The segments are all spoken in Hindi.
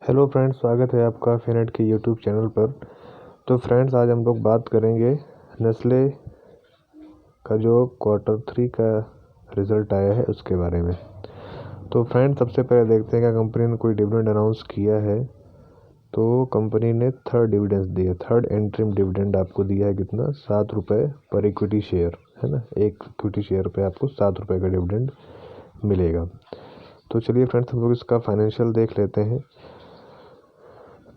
हेलो फ्रेंड्स, स्वागत है आपका फिनेट के यूट्यूब चैनल पर। तो फ्रेंड्स, आज हम लोग बात करेंगे नेस्ले का जो Q3 का रिज़ल्ट आया है उसके बारे में। तो फ्रेंड्स, सबसे पहले देखते हैं क्या कंपनी ने कोई डिविडेंड अनाउंस किया है। तो कंपनी ने थर्ड डिविडेंड दिया, थर्ड एंट्रीम डिविडेंड आपको दिया है। कितना? 7 रुपये पर इक्विटी शेयर, है ना। एक इक्विटी शेयर पे आपको 7 रुपये का डिविडेंड मिलेगा। तो चलिए फ्रेंड्स, हम लोग इसका फाइनेंशियल देख लेते हैं।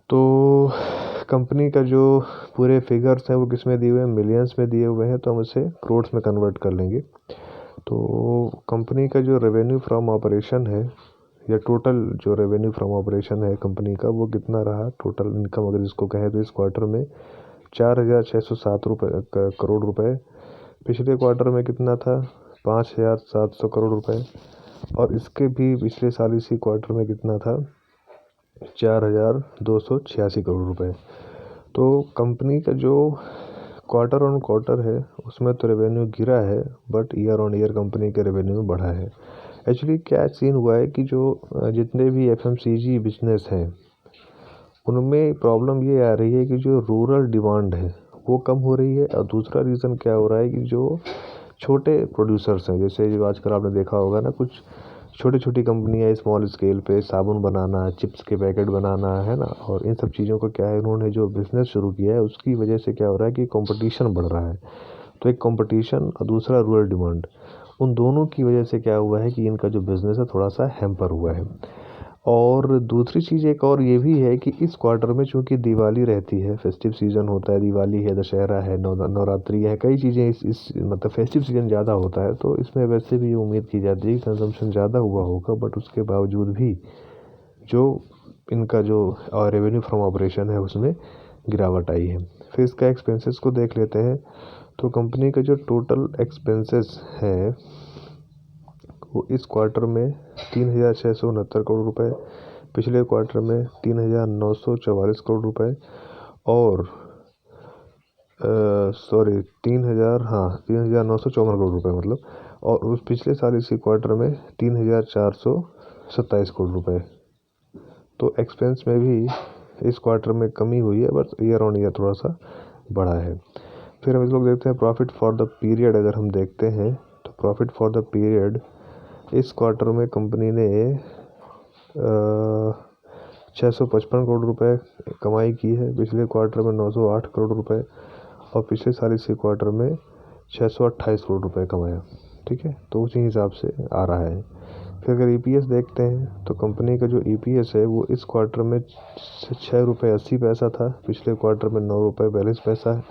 तो कंपनी का जो पूरे फिगर्स हैं वो किस में दिए हुए हैं? मिलियंस में दिए हुए हैं, तो हम उसे करोड्स में कन्वर्ट कर लेंगे। तो कंपनी का जो रेवेन्यू फ्रॉम ऑपरेशन है, या टोटल जो रेवेन्यू फ्रॉम ऑपरेशन है कंपनी का, वो कितना रहा? टोटल इनकम अगर इसको कहें तो इस क्वार्टर में 4,607 करोड़ रुपए। पिछले क्वार्टर में कितना था? 5,700 करोड़ रुपए। और इसके भी पिछले साल इसी क्वार्टर में कितना था? 4,286 करोड़ रुपए। तो कंपनी का जो क्वार्टर ऑन क्वार्टर है उसमें तो रेवेन्यू गिरा है, but year on year company के रेवेन्यू में बढ़ा है। एक्चुअली क्या सीन हुआ है कि जो जितने भी FMCG बिजनेस हैं उनमें प्रॉब्लम ये आ रही है कि जो रूरल डिमांड है वो कम हो रही है। और दूसरा रीज़न क्या हो रहा है कि जो छोटे प्रोड्यूसर्स हैं, जैसे जो आजकल आपने देखा होगा ना, कुछ छोटी छोटी कंपनियां स्मॉल स्केल पे साबुन बनाना, चिप्स के पैकेट बनाना, है ना। और इन सब चीज़ों को क्या है, उन्होंने जो बिज़नेस शुरू किया है उसकी वजह से क्या हो रहा है कि कंपटीशन बढ़ रहा है। तो एक कंपटीशन और दूसरा रूरल डिमांड, उन दोनों की वजह से क्या हुआ है कि इनका जो बिज़नेस है थोड़ा सा हैम्पर हुआ है। और दूसरी चीज़ एक और ये भी है कि इस क्वार्टर में चूँकि दिवाली रहती है, फेस्टिव सीज़न होता है, दिवाली है, दशहरा है, नवरात्रि है, कई चीज़ें इस मतलब फेस्टिव सीज़न ज़्यादा होता है। तो इसमें वैसे भी उम्मीद की जाती है कि कंजम्पशन ज़्यादा हुआ होगा, बट उसके बावजूद भी जो इनका जो रेवेन्यू फ्रॉम ऑपरेशन है उसमें गिरावट आई है। फिर इसका एक्सपेंसेस को देख लेते हैं। तो कंपनी का जो टोटल एक्सपेंसेस है वो इस क्वार्टर में 3,669 करोड़ रुपए, पिछले क्वार्टर में 3,944 करोड़ रुपए, और 3,954 करोड़ रुपए मतलब। और उस पिछले साल इसी क्वार्टर में 3,427 करोड़ रुपए। तो एक्सपेंस में भी इस क्वार्टर में कमी हुई है, बट ईयर ऑन ईयर थोड़ा सा बढ़ा है। फिर हम इस लोग देखते हैं प्रॉफिट फॉर द पीरियड। अगर हम देखते हैं तो प्रॉफिट फॉर द पीरियड इस क्वार्टर में कंपनी ने 655 करोड़ रुपए कमाई की है, पिछले क्वार्टर में 908 करोड़ रुपए, और पिछले साल इसी क्वार्टर में 628 करोड़ रुपए कमाया। ठीक है, तो उसी हिसाब से आ रहा है। फिर अगर EPS देखते हैं तो कंपनी का जो EPS है वो इस क्वार्टर में 6 रुपये 80 पैसा था, पिछले क्वार्टर में 9 रुपये 42 पैसा है,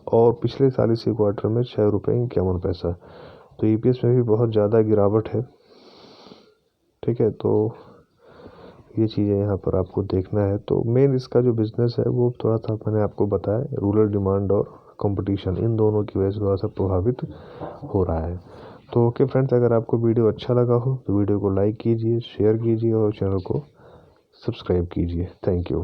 और पिछले साल इसी क्वार्टर में 6 रुपये 51 पैसा। तो EPS में भी बहुत ज़्यादा गिरावट है। ठीक है, तो ये चीज़ें यहाँ पर आपको देखना है। तो मेन इसका जो बिज़नेस है वो थोड़ा सा मैंने आपको बताया, रूरल डिमांड और कंपटीशन, इन दोनों की वजह से थोड़ा सा प्रभावित हो रहा है। तो ओके फ्रेंड्स, अगर आपको वीडियो अच्छा लगा हो तो वीडियो को लाइक कीजिए, शेयर कीजिए और चैनल को सब्सक्राइब कीजिए। Thank you.